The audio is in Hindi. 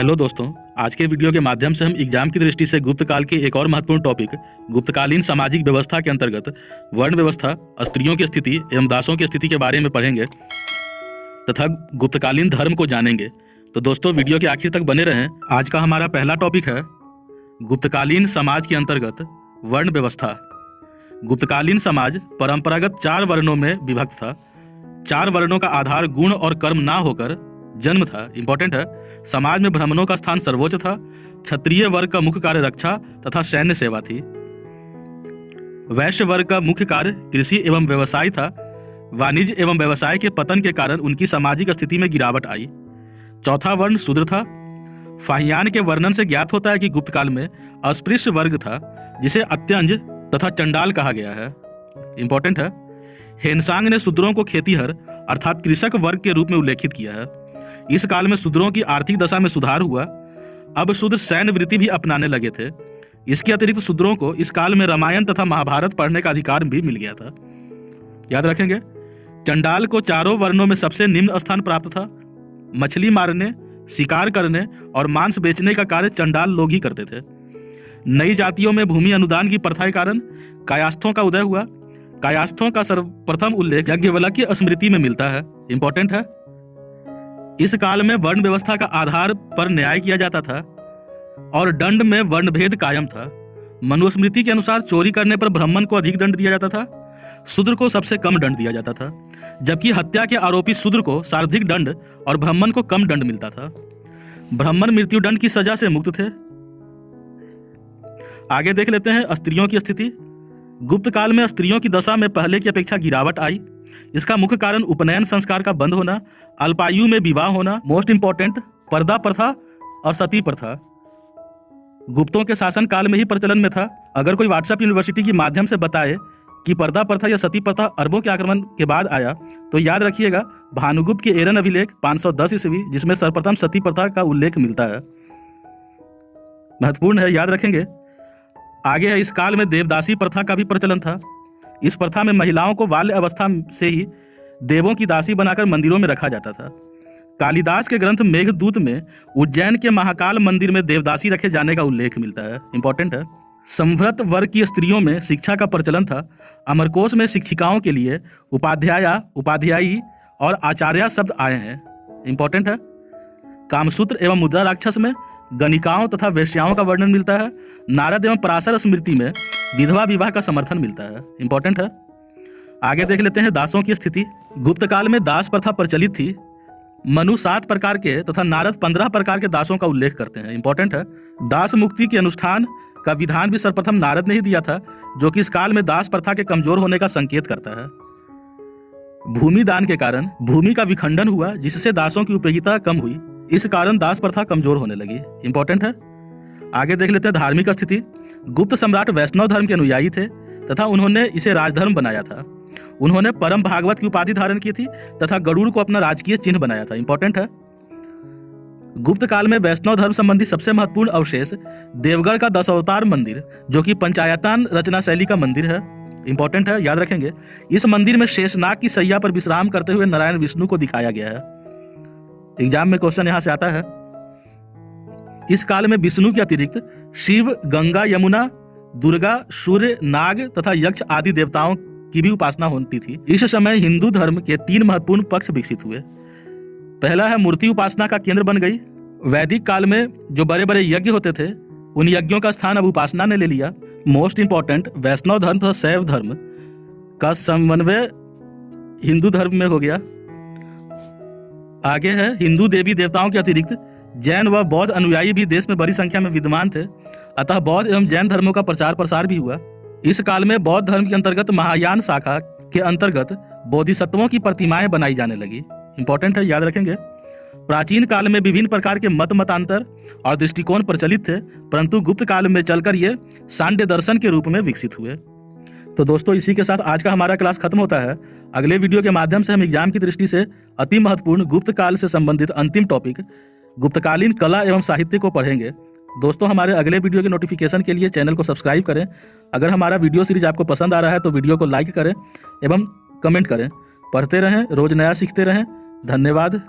हेलो दोस्तों, आज के वीडियो के माध्यम से हम एग्जाम की दृष्टि से गुप्त काल के एक और महत्वपूर्ण टॉपिक गुप्तकालीन सामाजिक व्यवस्था के अंतर्गत वर्ण व्यवस्था, स्त्रियों की स्थिति एवं दासों की स्थिति के बारे में पढ़ेंगे तथा गुप्तकालीन धर्म को जानेंगे। तो दोस्तों वीडियो के आखिर तक बने रहें। आज का हमारा पहला टॉपिक है गुप्तकालीन समाज के अंतर्गत वर्ण व्यवस्था। गुप्तकालीन समाज परंपरागत 4 वर्णों में विभक्त था। 4 वर्णों का आधार गुण और कर्म ना होकर जन्म था। इंपॉर्टेंट है। समाज में ब्राह्मणों का स्थान सर्वोच्च था। क्षत्रिय वर्ग का मुख्य कार्य रक्षा तथा सैन्य सेवा थी। वैश्य वर्ग का मुख्य कार्य कृषि एवं व्यवसाय था। वाणिज्य एवं व्यवसाय के पतन के कारण उनकी सामाजिक स्थिति में गिरावट आई। चौथा वर्ण शूद्र था। फाहियान के वर्णन से ज्ञात होता है कि गुप्त काल में अस्पृश्य वर्ग था, जिसे अत्यंज तथा चंडाल कहा गया है। इंपॉर्टेंट है। हेनसांग ने शूद्रों को खेतीहर अर्थात कृषक वर्ग के रूप में उल्लेखित किया है। इस काल में शूद्रों की आर्थिक दशा में सुधार हुआ। अब शूद्र सैन्य वृत्ति भी अपनाने लगे थे। इसके अतिरिक्त शूद्रों को इस काल में रामायण तथा महाभारत पढ़ने का अधिकार भी मिल गया था। याद रखेंगे, चंडाल को चारों वर्णों में सबसे निम्न स्थान प्राप्त था। मछली मारने, शिकार करने और मांस बेचने का कार्य चंडाल लोग ही करते थे। नई जातियों में भूमि अनुदान की प्रथा के कारण कायस्थों का उदय हुआ। कायस्थों का सर्वप्रथम उल्लेख याज्ञवल्क्य की स्मृति में मिलता है। इंपॉर्टेंट है। इस काल में वर्ण व्यवस्था का आधार पर न्याय किया जाता था और दंड में वर्णभेद कायम था। मनुस्मृति के अनुसार चोरी करने पर ब्राह्मण को अधिक दंड दिया जाता था, शूद्र को सबसे कम दंड दिया जाता था, जबकि हत्या के आरोपी शूद्र को सर्वाधिक दंड और ब्राह्मण को कम दंड मिलता था। ब्राह्मण मृत्युदंड की सजा से मुक्त थे। आगे देख लेते हैं स्त्रियों की स्थिति। गुप्त काल में स्त्रियों की दशा में पहले की अपेक्षा गिरावट आई। इसका मुख्य कारण उपनयन संस्कार का बंद होना, अल्पायु में विवाह होना, मोस्ट इंपॉर्टेंट पर्दा प्रथा और सती प्रथा गुप्तों के शासन काल में ही प्रचलन में था। अगर कोई व्हाट्सएप यूनिवर्सिटी के माध्यम से बताए कि पर्दा प्रथा या सती प्रथा अरबों के आक्रमण के बाद आया, तो याद रखिएगा भानुगुप्त के एरन अभिलेख 510 ईस्वी, जिसमें सर्वप्रथम सती प्रथा का उल्लेख मिलता है। महत्वपूर्ण है, याद रखेंगे। आगे है, इस काल में देवदासी प्रथा का भी प्रचलन था। इस प्रथा में महिलाओं को बाल्य अवस्था से ही देवों की दासी बनाकर मंदिरों में रखा जाता था। कालिदास के ग्रंथ मेघदूत में उज्जैन के महाकाल मंदिर में देवदासी रखे जाने का उल्लेख मिलता है। इंपॉर्टेंट है। संवृत वर्ग की स्त्रियों में शिक्षा का प्रचलन था। अमरकोश में शिक्षिकाओं के लिए उपाध्याया, उपाध्यायी और आचार्य शब्द आए हैं। इंपॉर्टेंट है। कामसूत्र एवं मुद्रा राक्षस में गणिकाओं तथा वेश्याओं का वर्णन मिलता है। नारद एवं पराशर स्मृति में विधवा विवाह का समर्थन मिलता है। इंपॉर्टेंट है। आगे देख लेते हैं दासों की स्थिति। गुप्त काल में दास प्रथा प्रचलित थी। मनु 7 प्रकार के तथा नारद 15 प्रकार के दासों का उल्लेख करते हैं। इंपॉर्टेंट है। दास मुक्ति के अनुष्ठान का विधान भी सर्वप्रथम नारद ने ही दिया था, जो कि इस काल में दास प्रथा के कमजोर होने का संकेत करता है। भूमि दान के कारण भूमि का विखंडन हुआ, जिससे दासों की उपयोगिता कम हुई। इस कारण दास प्रथा कमजोर होने लगी। इंपॉर्टेंट है। आगे देख लेते हैं धार्मिक स्थिति। गुप्त सम्राट वैष्णव धर्म के अनुयायी थे तथा उन्होंने इसे राजधर्म बनाया था। उन्होंने परम भागवत की उपाधि धारण की थी तथा गरुड़ को अपना राजकीय चिन्ह बनाया था। इंपॉर्टेंट है। गुप्त काल में वैष्णव धर्म संबंधी सबसे महत्वपूर्ण अवशेष देवगढ़ का 10 अवतार मंदिर, जो कि पंचायतान रचना शैली का मंदिर है। इंपॉर्टेंट है, याद रखेंगे। इस मंदिर में शेषनाग की सैया पर विश्राम करते हुए नारायण विष्णु को दिखाया गया है। एग्जाम में क्वेश्चन यहां से आता है। इस काल में विष्णु के अतिरिक्त शिव, गंगा, यमुना, दुर्गा, सूर्य, नाग तथा यक्ष आदि देवताओं की भी उपासना होती थी। इस समय हिंदू धर्म के 3 महत्वपूर्ण पक्ष विकसित हुए। पहला है, मूर्ति उपासना का केंद्र बन गई। वैदिक काल में जो बड़े बड़े यज्ञ होते थे, उन यज्ञों का स्थान अब उपासना ने ले लिया। मोस्ट इंपॉर्टेंट, वैष्णव धर्म तथा शैव धर्म का समन्वय हिंदू धर्म में हो गया। आगे है, हिंदू देवी देवताओं के अतिरिक्त जैन व बौद्ध अनुयायी भी देश में बड़ी संख्या में विद्यमान थे, अतः बौद्ध एवं जैन धर्मों का प्रचार प्रसार भी हुआ। इस काल में बौद्ध धर्म के अंतर्गत महायान शाखा के अंतर्गत बोधिसत्वों की प्रतिमाएं बनाई जाने लगी। इंपॉर्टेंट है, याद रखेंगे। प्राचीन काल में विभिन्न प्रकार के मतांतर और दृष्टिकोण प्रचलित थे, परंतु गुप्त काल में चलकर ये सांड्य दर्शन के रूप में विकसित हुए। तो दोस्तों, इसी के साथ आज का हमारा क्लास खत्म होता है। अगले वीडियो के माध्यम से हम एग्जाम की दृष्टि से अति महत्वपूर्ण गुप्त काल से संबंधित अंतिम टॉपिक गुप्तकालीन कला एवं साहित्य को पढ़ेंगे। दोस्तों, हमारे अगले वीडियो के नोटिफिकेशन के लिए चैनल को सब्सक्राइब करें। अगर हमारा वीडियो सीरीज आपको पसंद आ रहा है तो वीडियो को लाइक करें एवं कमेंट करें। पढ़ते रहें, रोज नया सीखते रहें। धन्यवाद।